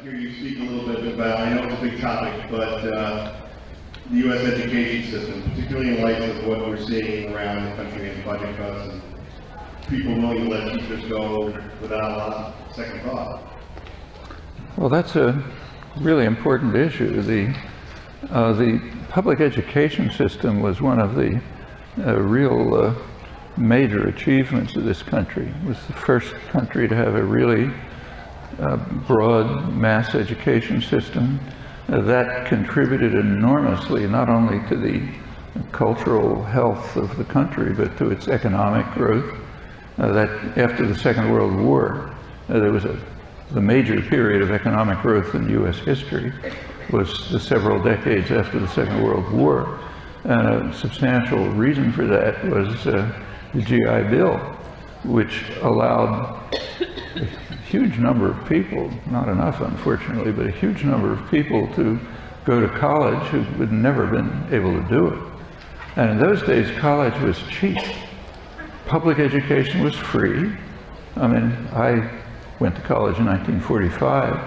hear you speak a little bit about, I know it's a big topic, but the U.S. education system, particularly in light of what we're seeing around the country and budget cuts and people willing to let teachers go without a lot of second thought. Well, that's a really important issue. The public education system was one of the real major achievements of this country. It was the first country to have a really broad mass education system that contributed enormously not only to the cultural health of the country but to its economic growth. That after the Second World War there was the major period of economic growth in U.S. history was the several decades after the Second World War. And a substantial reason for that was the GI Bill, which allowed a huge number of people, not enough unfortunately, but a huge number of people to go to college who would never been able to do it. And in those days, college was cheap. Public education was free. I mean, I went to college in 1945,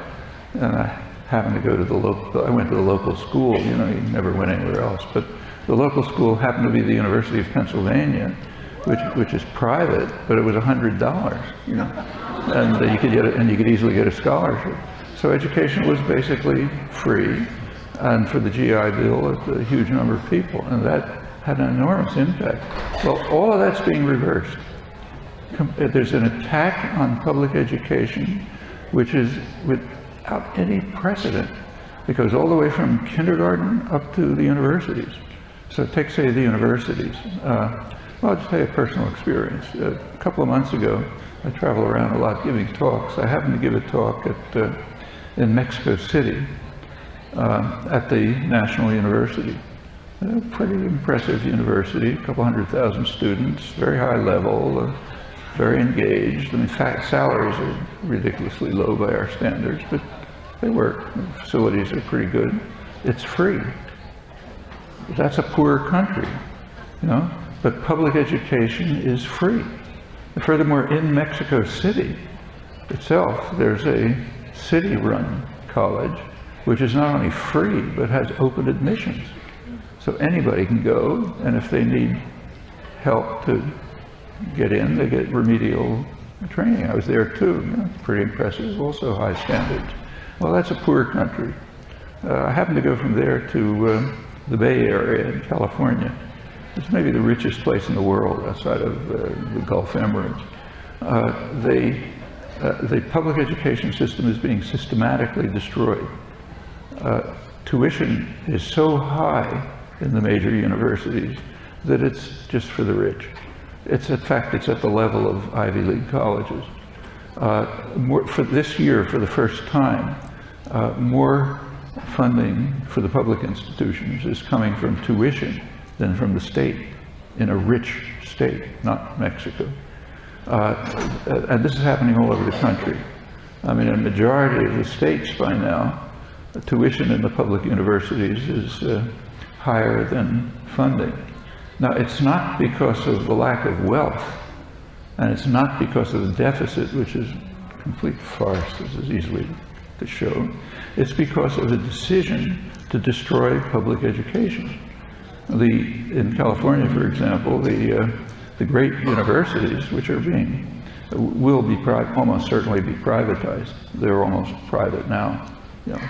and I happened to go to the local, I went to the local school, you know, you never went anywhere else, but the local school happened to be the University of Pennsylvania, which is private, but it was $100, you know, and you could get it, and you could easily get a scholarship. So education was basically free, and for the GI Bill, a huge number of people, and that had an enormous impact. Well, all of that's being reversed. There's an attack on public education, which is without any precedent. It goes all the way from kindergarten up to the universities. So take, say, the universities. Well, I'll just tell you a personal experience. A couple of months ago, I travel around a lot giving talks. I happened to give a talk in Mexico City at the National University. A pretty impressive university, a couple 100,000 students, very high level, very engaged. I mean, salaries are ridiculously low by our standards, but they work. The facilities are pretty good. It's free. That's a poor country, you know, but public education is free. And furthermore, in Mexico City itself, there's a city-run college, which is not only free, but has open admissions. So anybody can go, and if they need help to get in, they get remedial training. I was there too, you know, pretty impressive, also high standards. Well, that's a poor country. I happened to go from there to the Bay Area in California. It's maybe the richest place in the world outside of the Gulf Emirates. The public education system is being systematically destroyed. Tuition is so high in the major universities that it's just for the rich. It's, in fact, it's at the level of Ivy League colleges. For this year, for the first time, more funding for the public institutions is coming from tuition than from the state, in a rich state, not Mexico. And this is happening all over the country. I mean, in a majority of the states by now, the tuition in the public universities is higher than funding. Now, it's not because of the lack of wealth, and it's not because of the deficit, which is a complete farce, this is easily to show. It's because of the decision to destroy public education. In California, for example, the great universities, which are will be almost certainly be privatized. They're almost private now, you know,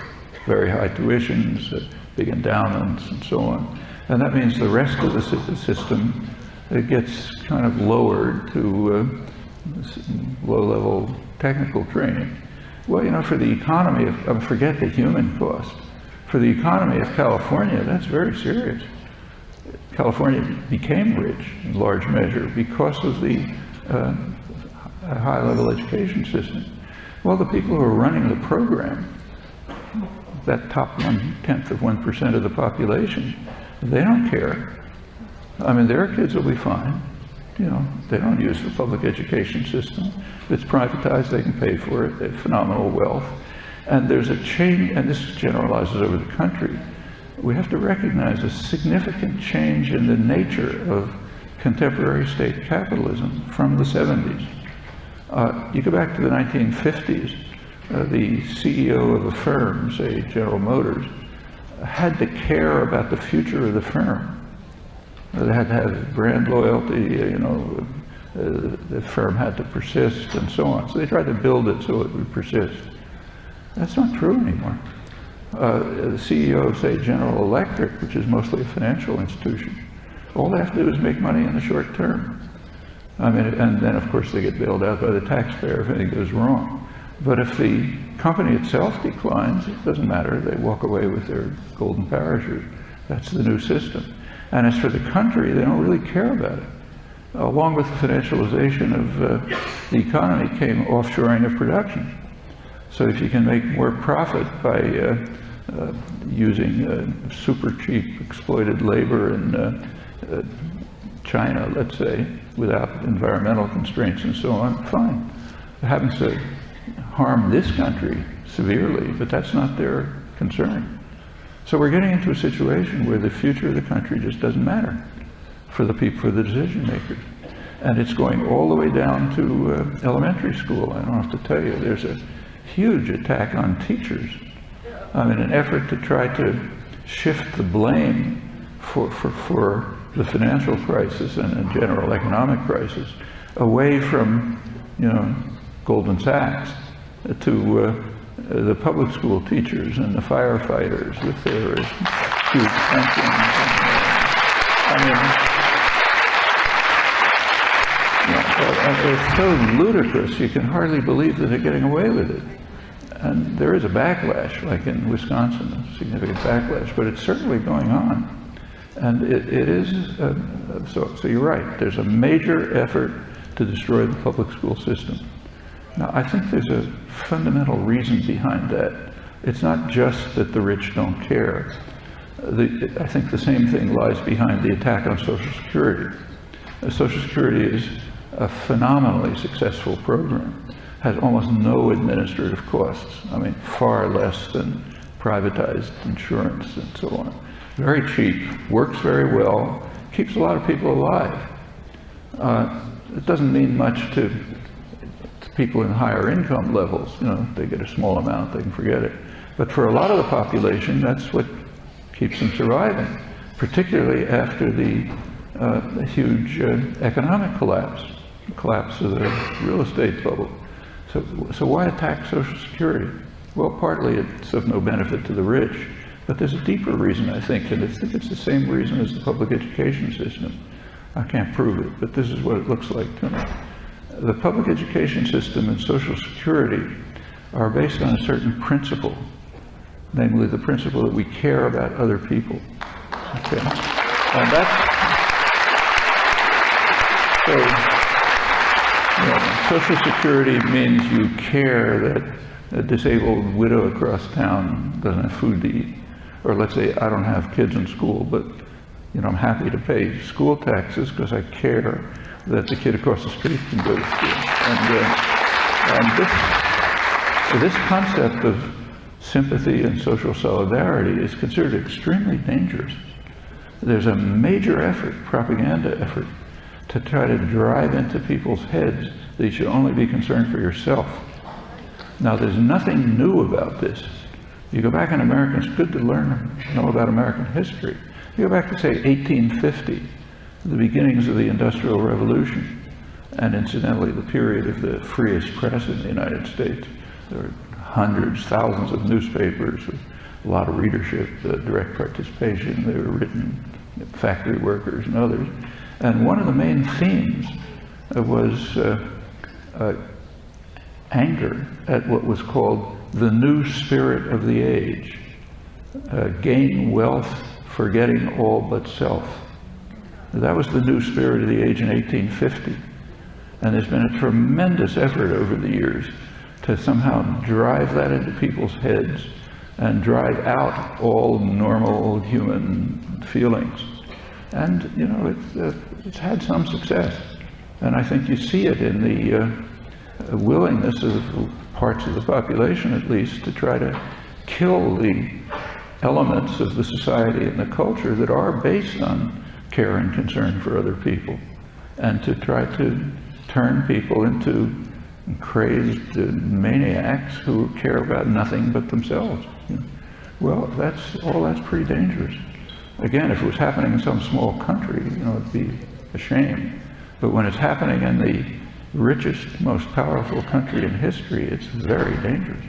very high tuitions, big endowments, and so on. And that means the rest of the system gets kind of lowered to low-level technical training. Well, you know, for the economy, forget the human cost. For the economy of California, that's very serious. California became rich in large measure because of the high-level education system. Well, the people who are running the program, that top 1/10 of 1% of the population, they don't care. I mean, their kids will be fine. You know, they don't use the public education system. If it's privatized, they can pay for it. They have phenomenal wealth. And there's a change, and this generalizes over the country. We have to recognize a significant change in the nature of contemporary state capitalism from the 70s. You go back to the 1950s, the CEO of a firm, say General Motors, had to care about the future of the firm. They had to have brand loyalty, the firm had to persist and so on. So they tried to build it so it would persist. That's not true anymore. The CEO of, say, General Electric, which is mostly a financial institution, all they have to do is make money in the short term. I mean, and then of course they get bailed out by the taxpayer if anything goes wrong. But if the company itself declines, it doesn't matter. They walk away with their golden parachute. That's the new system. And as for the country, they don't really care about it. Along with the financialization of the economy came offshoring of production. So if you can make more profit by using super cheap exploited labor in China, let's say, without environmental constraints and so on, fine. It happens to harm this country severely, but that's not their concern. So we're getting into a situation where the future of the country just doesn't matter for the people, for the decision makers. And it's going all the way down to elementary school. I don't have to tell you, there's a huge attack on teachers. I mean, an effort to try to shift the blame for the financial crisis and a general economic crisis away from, Goldman Sachs to the public school teachers and the firefighters with their huge pensions. It's so ludicrous, you can hardly believe that they're getting away with it. And there is a backlash, like in Wisconsin, a significant backlash, but it's certainly going on. And it is, so you're right, there's a major effort to destroy the public school system. Now, I think there's a fundamental reason behind that. It's not just that the rich don't care. I think the same thing lies behind the attack on Social Security. Social Security is a phenomenally successful program, has almost no administrative costs. I mean, far less than privatized insurance and so on. Very cheap, works very well, keeps a lot of people alive. It doesn't mean much to people in higher income levels. They get a small amount, they can forget it. But for a lot of the population, that's what keeps them surviving, particularly after the huge economic collapse of the real estate bubble. So why attack Social Security? Well, partly it's of no benefit to the rich, but there's a deeper reason, I think, and I think it's the same reason as the public education system. I can't prove it, but this is what it looks like to me. The public education system and Social Security are based on a certain principle, namely the principle that we care about other people. Okay? And that's, Social Security means you care that a disabled widow across town doesn't have food to eat. Or let's say I don't have kids in school, but I'm happy to pay school taxes because I care that the kid across the street can go to school. And this concept of sympathy and social solidarity is considered extremely dangerous. There's a major effort, propaganda effort, to try to drive into people's heads that you should only be concerned for yourself. Now, there's nothing new about this. You go back in America, it's good to know about American history. You go back to, say, 1850, the beginnings of the Industrial Revolution, and incidentally, the period of the freest press in the United States. There were hundreds, thousands of newspapers with a lot of readership, direct participation. They were written by factory workers and others. And one of the main themes was anger at what was called the new spirit of the age. Gain wealth, forgetting all but self. That was the new spirit of the age in 1850. And there's been a tremendous effort over the years to somehow drive that into people's heads and drive out all normal human feelings. And, it's had some success. And I think you see it in the willingness of parts of the population, at least, to try to kill the elements of the society and the culture that are based on care and concern for other people, and to try to turn people into crazed maniacs who care about nothing but themselves. Well, that's pretty dangerous. Again, if it was happening in some small country, it'd be a shame. But when it's happening in the richest, most powerful country in history, it's very dangerous.